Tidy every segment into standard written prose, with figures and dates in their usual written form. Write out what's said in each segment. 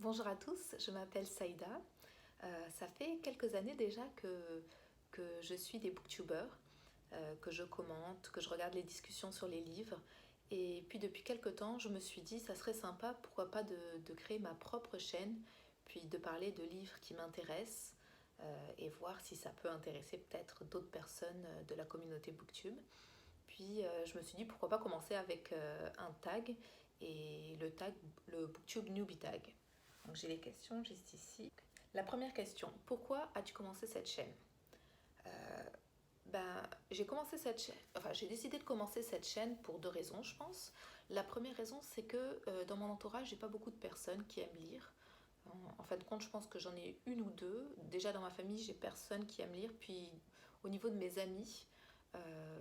Bonjour à tous, je m'appelle Saïda. Ça fait quelques années déjà que je suis des booktubers, que je commente, que je regarde les discussions sur les livres. Et puis depuis quelques temps, je me suis dit, ça serait sympa, pourquoi pas de créer ma propre chaîne, puis de parler de livres qui m'intéressent et voir si ça peut intéresser peut-être d'autres personnes de la communauté booktube. Puis je me suis dit, pourquoi pas commencer avec un tag et le booktube newbie tag. Donc j'ai les questions juste ici. La première question, pourquoi as-tu commencé cette chaîne? J'ai commencé cette chaîne, enfin j'ai décidé de commencer cette chaîne pour deux raisons, je pense. La première raison, c'est que dans mon entourage, j'ai pas beaucoup de personnes qui aiment lire. En fin de compte, je pense que j'en ai une ou deux. Déjà dans ma famille, j'ai personne qui aime lire. Puis au niveau de mes amis,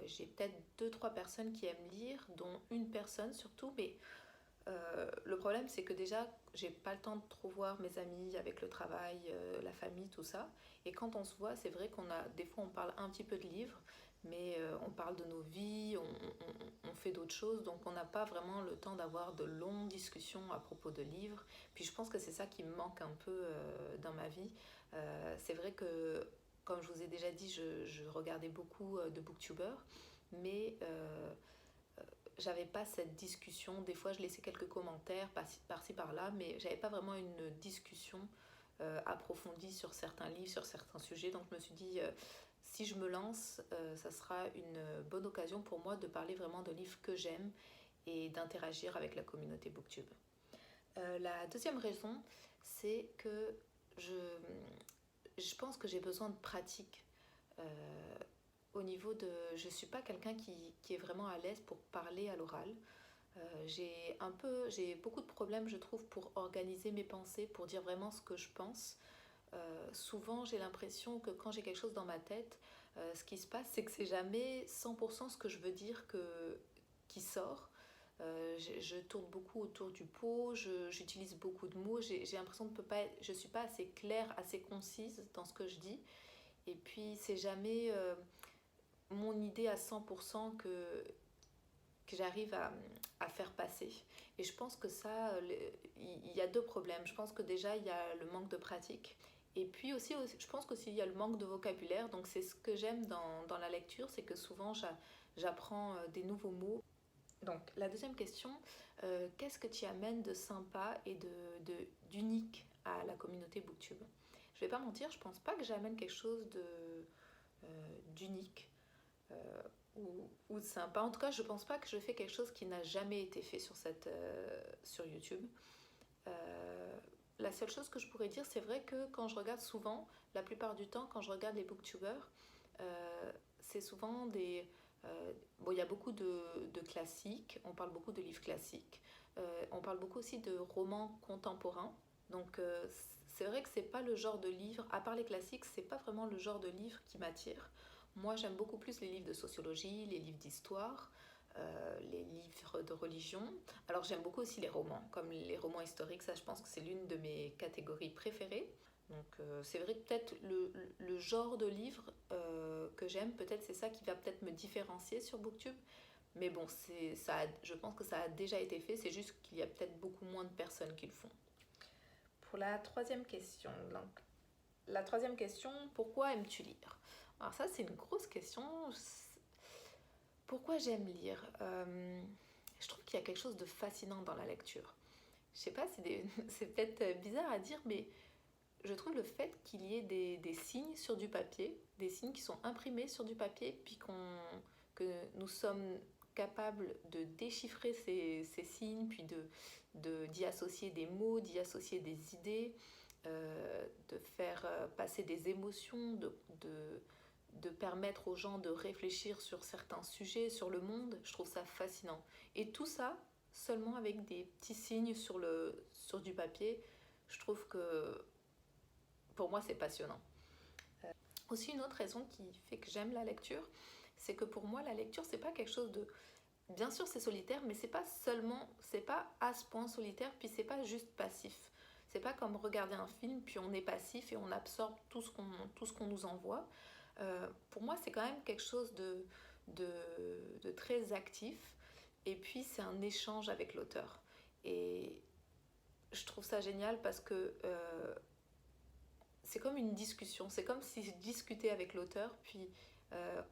j'ai peut-être deux, trois personnes qui aiment lire, dont une personne surtout, mais le problème, c'est que déjà, j'ai pas le temps de trop voir mes amis avec le travail, la famille, tout ça. Et quand on se voit, c'est vrai des fois, on parle un petit peu de livres, mais on parle de nos vies, on fait d'autres choses, donc on n'a pas vraiment le temps d'avoir de longues discussions à propos de livres. Puis je pense que c'est ça qui me manque un peu dans ma vie. C'est vrai que, comme je vous ai déjà dit, je regardais beaucoup de booktubers, mais j'avais pas cette discussion. Des fois, je laissais quelques commentaires par-ci par-là, mais j'avais pas vraiment une discussion approfondie sur certains livres, sur certains sujets. Donc, je me suis dit, si je me lance, ça sera une bonne occasion pour moi de parler vraiment de livres que j'aime et d'interagir avec la communauté booktube. La deuxième raison, c'est que je, je pense que j'ai besoin de pratique. Au niveau de... Je ne suis pas quelqu'un qui est vraiment à l'aise pour parler à l'oral. J'ai beaucoup de problèmes, je trouve, pour organiser mes pensées, pour dire vraiment ce que je pense. Souvent, j'ai l'impression que quand j'ai quelque chose dans ma tête, ce qui se passe, c'est que c'est jamais 100% ce que je veux dire qui sort. Je tourne beaucoup autour du pot, j'utilise beaucoup de mots, j'ai l'impression de je ne suis pas assez claire, assez concise dans ce que je dis. Et puis, c'est jamais mon idée à 100% que j'arrive à faire passer. Et je pense que ça, il y a deux problèmes. Je pense que déjà, il y a le manque de pratique. Et puis aussi, je pense qu'aussi, il y a le manque de vocabulaire. Donc, c'est ce que j'aime dans la lecture, c'est que souvent, j'apprends des nouveaux mots. Donc, la deuxième question, qu'est-ce que tu amènes de sympa et d'unique à la communauté Booktube? Je vais pas mentir, je pense pas que j'amène quelque chose d'unique ou de sympa. En tout cas, je pense pas que je fais quelque chose qui n'a jamais été fait sur YouTube. La seule chose que je pourrais dire, c'est vrai que quand je regarde souvent, la plupart du temps, quand je regarde les booktubers, c'est souvent bon, il y a beaucoup de classiques, on parle beaucoup de livres classiques, on parle beaucoup aussi de romans contemporains. Donc c'est vrai que c'est pas le genre de livre, à part les classiques, c'est pas vraiment le genre de livre qui m'attire. Moi, j'aime beaucoup plus les livres de sociologie, les livres d'histoire, les livres de religion. Alors, j'aime beaucoup aussi les romans, comme les romans historiques. Ça, je pense que c'est l'une de mes catégories préférées. Donc, c'est vrai que peut-être le genre de livre que j'aime, peut-être c'est ça qui va peut-être me différencier sur Booktube. Mais bon, je pense que ça a déjà été fait. C'est juste qu'il y a peut-être beaucoup moins de personnes qui le font. Pour la troisième question, pourquoi aimes-tu lire? Alors ça, c'est une grosse question. Pourquoi j'aime lire? Je trouve qu'il y a quelque chose de fascinant dans la lecture. Je sais pas, c'est peut-être bizarre à dire, mais je trouve le fait qu'il y ait des signes sur du papier, des signes qui sont imprimés sur du papier, puis que nous sommes capables de déchiffrer ces signes, puis d'y associer des mots, d'y associer des idées, de faire passer des émotions, de permettre aux gens de réfléchir sur certains sujets, sur le monde. Je trouve ça fascinant. Et tout ça, seulement avec des petits signes sur du papier, je trouve que pour moi, c'est passionnant. Aussi, une autre raison qui fait que j'aime la lecture, c'est que pour moi, la lecture, c'est pas quelque chose de... Bien sûr, c'est solitaire, mais c'est pas à ce point solitaire, puis c'est pas juste passif. C'est pas comme regarder un film, puis on est passif et on absorbe tout ce qu'on nous envoie. Pour moi, c'est quand même quelque chose de très actif. Et puis, c'est un échange avec l'auteur. Et je trouve ça génial parce que c'est comme une discussion, c'est comme si je discutais avec l'auteur, puis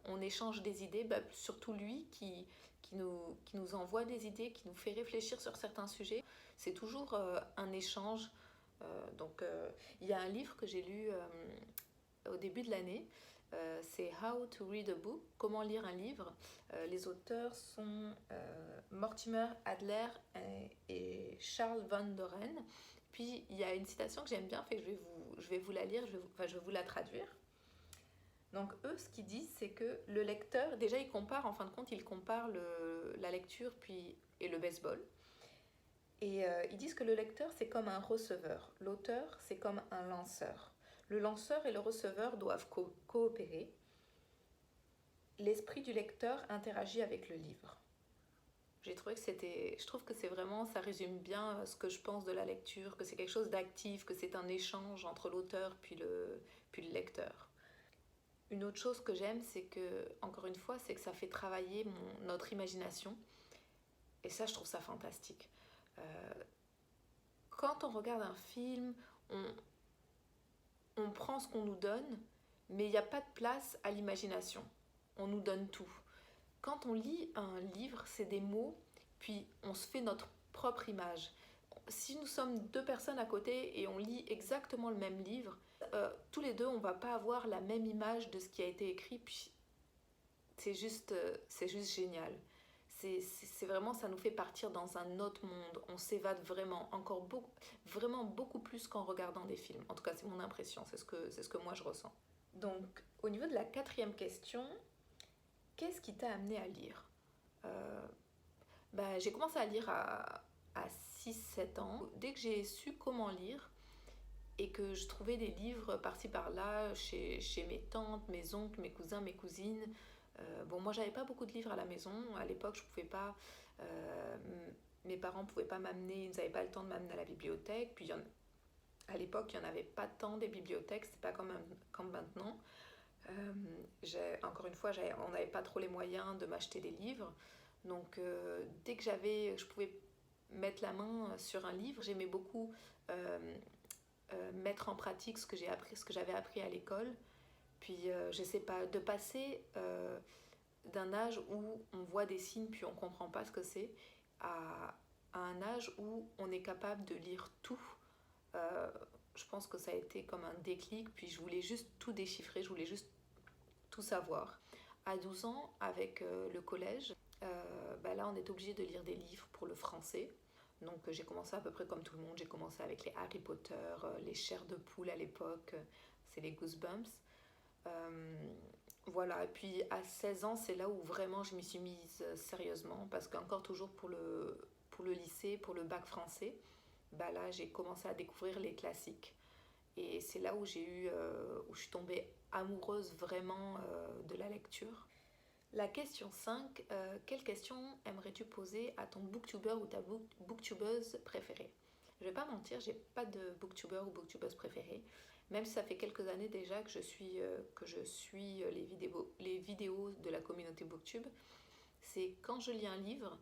on échange des idées, surtout lui qui nous envoie des idées, qui nous fait réfléchir sur certains sujets. C'est toujours un échange. Il y a un livre que j'ai lu au début de l'année, c'est How to Read a Book, comment lire un livre. Les auteurs sont Mortimer Adler et Charles Van Doren. Puis il y a une citation que j'aime bien, fait que je vais vous la lire, je vais vous la traduire. Donc eux, ce qu'ils disent, c'est que le lecteur, déjà ils comparent, en fin de compte, ils comparent la lecture et le baseball. Et ils disent que le lecteur, c'est comme un receveur. L'auteur, c'est comme un lanceur. Le lanceur et le receveur doivent coopérer. L'esprit du lecteur interagit avec le livre. J'ai trouvé que je trouve que c'est vraiment, ça résume bien ce que je pense de la lecture, que c'est quelque chose d'actif, que c'est un échange entre l'auteur puis le lecteur. Une autre chose que j'aime, c'est que, encore une fois, c'est que ça fait travailler notre imagination. Et ça, je trouve ça fantastique. Quand on regarde un film, on prend ce qu'on nous donne, mais il n'y a pas de place à l'imagination. On nous donne tout. Quand on lit un livre, c'est des mots, puis on se fait notre propre image. Si nous sommes deux personnes à côté et on lit exactement le même livre, tous les deux, on ne va pas avoir la même image de ce qui a été écrit, puis c'est juste génial. C'est vraiment, ça nous fait partir dans un autre monde. On s'évade vraiment, vraiment beaucoup plus qu'en regardant des films. En tout cas, c'est mon impression, c'est ce que moi je ressens. Donc, au niveau de la 4e question, qu'est-ce qui t'a amené à lire? J'ai commencé à lire à 6-7 ans. Dès que j'ai su comment lire et que je trouvais des livres par-ci par-là chez mes tantes, mes oncles, mes cousins, mes cousines. Moi j'avais pas beaucoup de livres à la maison. À l'époque, je pouvais pas. Mes parents pouvaient pas m'amener, ils n'avaient pas le temps de m'amener à la bibliothèque. Puis à l'époque, il n'y en avait pas tant des bibliothèques, c'était pas comme maintenant. Encore une fois, on n'avait pas trop les moyens de m'acheter des livres. Donc dès que je pouvais mettre la main sur un livre, j'aimais beaucoup mettre en pratique ce que j'avais appris à l'école. Puis je sais pas, de passer d'un âge où on voit des signes puis on comprend pas ce que c'est à un âge où on est capable de lire tout. Je pense que ça a été comme un déclic, puis je voulais juste tout déchiffrer, je voulais juste tout savoir. À 12 ans, avec le collège, là on est obligé de lire des livres pour le français. Donc j'ai commencé à peu près comme tout le monde, j'ai commencé avec les Harry Potter, les chairs de poule à l'époque, c'est les Goosebumps. Voilà, et puis à 16 ans, c'est là où vraiment je m'y suis mise sérieusement, parce qu'encore toujours pour le lycée, pour le bac français, là j'ai commencé à découvrir les classiques. Et c'est là où où je suis tombée amoureuse vraiment de la lecture. La question 5, quelle question aimerais-tu poser à ton booktuber ou ta booktubeuse préférée? Je vais pas mentir, j'ai pas de booktuber ou booktubeuse préférée, même si ça fait quelques années déjà que je suis les vidéos de la communauté booktube. C'est quand je lis un livre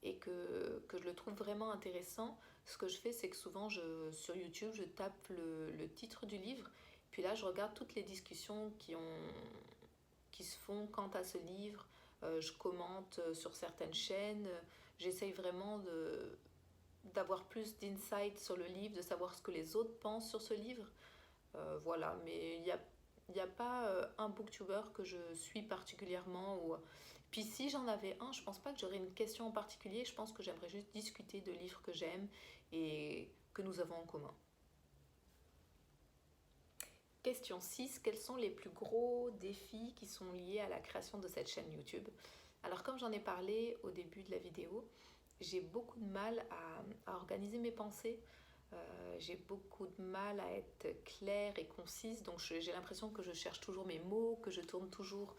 et que je le trouve vraiment intéressant, ce que je fais, c'est que souvent sur YouTube, je tape le titre du livre, puis là je regarde toutes les discussions qui se font quant à ce livre. Je commente sur certaines chaînes. J'essaye vraiment d'avoir plus d'insight sur le livre, de savoir ce que les autres pensent sur ce livre. Voilà, mais il y a pas un booktuber que je suis particulièrement. Puis si j'en avais un, je pense pas que j'aurais une question en particulier. Je pense que j'aimerais juste discuter de livres que j'aime et que nous avons en commun. Question 6. Quels sont les plus gros défis qui sont liés à la création de cette chaîne YouTube? Alors comme j'en ai parlé au début de la vidéo, j'ai beaucoup de mal à organiser mes pensées. J'ai beaucoup de mal à être claire et concise, donc j'ai l'impression que je cherche toujours mes mots, que je tourne toujours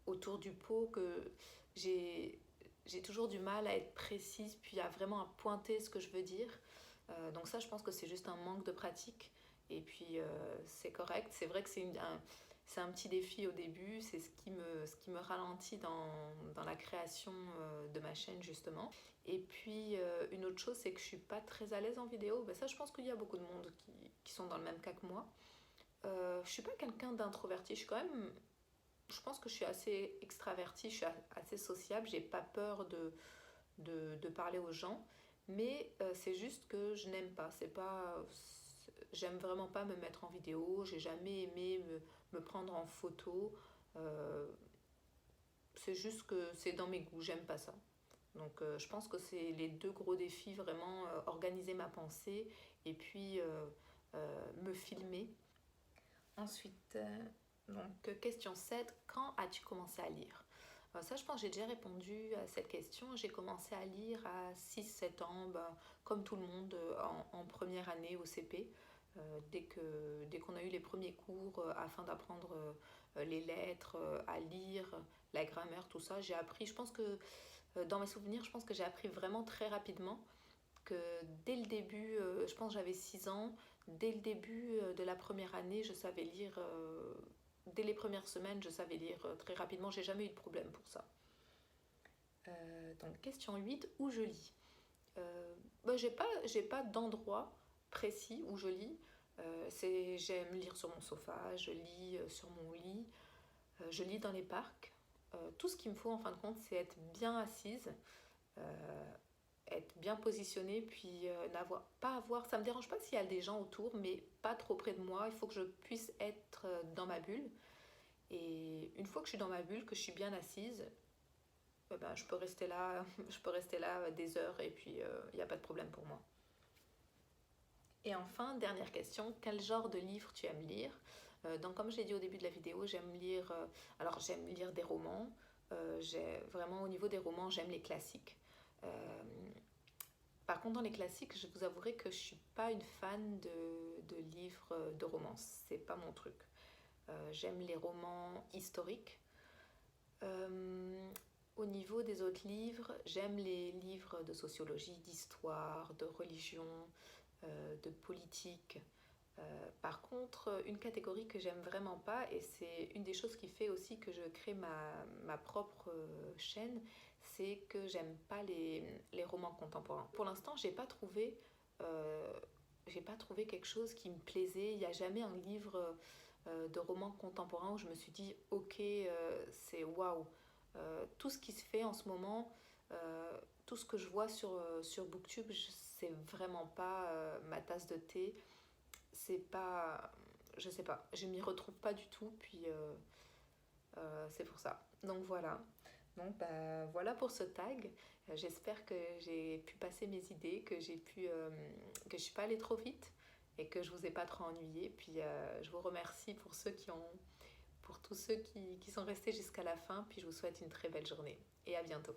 autour du pot, que j'ai toujours du mal à être précise, puis à vraiment à pointer ce que je veux dire. Donc ça, je pense que c'est juste un manque de pratique. Et puis c'est correct. C'est vrai que c'est un petit défi au début, c'est ce qui me ralentit dans la création de ma chaîne justement. Et puis une autre chose, c'est que je suis pas très à l'aise en vidéo. Ben, ça, je pense qu'il y a beaucoup de monde qui sont dans le même cas que moi. Je suis pas quelqu'un d'introverti, je pense que je suis assez extravertie, je suis assez sociable, j'ai pas peur de parler aux gens, mais c'est juste que je n'aime pas, j'aime vraiment pas me mettre en vidéo, j'ai jamais aimé me prendre en photo, euh, c'est juste que c'est dans mes goûts, j'aime pas ça. Donc je pense que c'est les deux gros défis, vraiment organiser ma pensée et puis me filmer. Ensuite, question 7, quand as-tu commencé à lire? Ça, je pense que j'ai déjà répondu à cette question. J'ai commencé à lire à 6-7 ans, comme tout le monde, en première année au CP. Dès qu'on a eu les premiers cours afin d'apprendre les lettres, à lire, la grammaire, tout ça, j'ai appris, je pense que dans mes souvenirs, je pense que j'ai appris vraiment très rapidement, que dès le début, je pense que j'avais 6 ans, dès le début de la première année, je savais lire, dès les premières semaines, je savais lire très rapidement, j'ai jamais eu de problème pour ça. Donc question 8, où je lis? J'ai pas d'endroit précis où je lis. J'aime lire sur mon sofa, je lis sur mon lit, je lis dans les parcs. Tout ce qu'il me faut en fin de compte, c'est être bien assise, euh, être bien positionnée, puis pas avoir. Ça me dérange pas s'il y a des gens autour, mais pas trop près de moi. Il faut que je puisse être dans ma bulle. Et une fois que je suis dans ma bulle, que je suis bien assise, je peux rester là, je peux rester là des heures et puis il n'y a pas de problème pour moi. Et enfin, dernière question, quel genre de livre tu aimes lire? Donc comme je l'ai dit au début de la vidéo, j'aime lire des romans. Vraiment au niveau des romans, j'aime les classiques. Par contre, dans les classiques, je vous avouerai que je suis pas une fan de livres de romance. C'est pas mon truc. J'aime les romans historiques. Au niveau des autres livres, j'aime les livres de sociologie, d'histoire, de religion, de politique. Par contre, une catégorie que j'aime vraiment pas, et c'est une des choses qui fait aussi que je crée ma propre chaîne, c'est que j'aime pas les romans contemporains. Pour l'instant, j'ai pas trouvé quelque chose qui me plaisait. Il n'y a jamais un livre de roman contemporain où je me suis dit, ok, c'est waouh. Tout ce qui se fait en ce moment, tout ce que je vois sur Booktube, c'est vraiment pas ma tasse de thé. C'est pas. Je sais pas, je m'y retrouve pas du tout, puis c'est pour ça. Donc voilà. Donc voilà pour ce tag. J'espère que j'ai pu passer mes idées, que je suis pas allée trop vite et que je vous ai pas trop ennuyé. Puis je vous remercie pour tous ceux qui sont restés jusqu'à la fin. Puis je vous souhaite une très belle journée et à bientôt.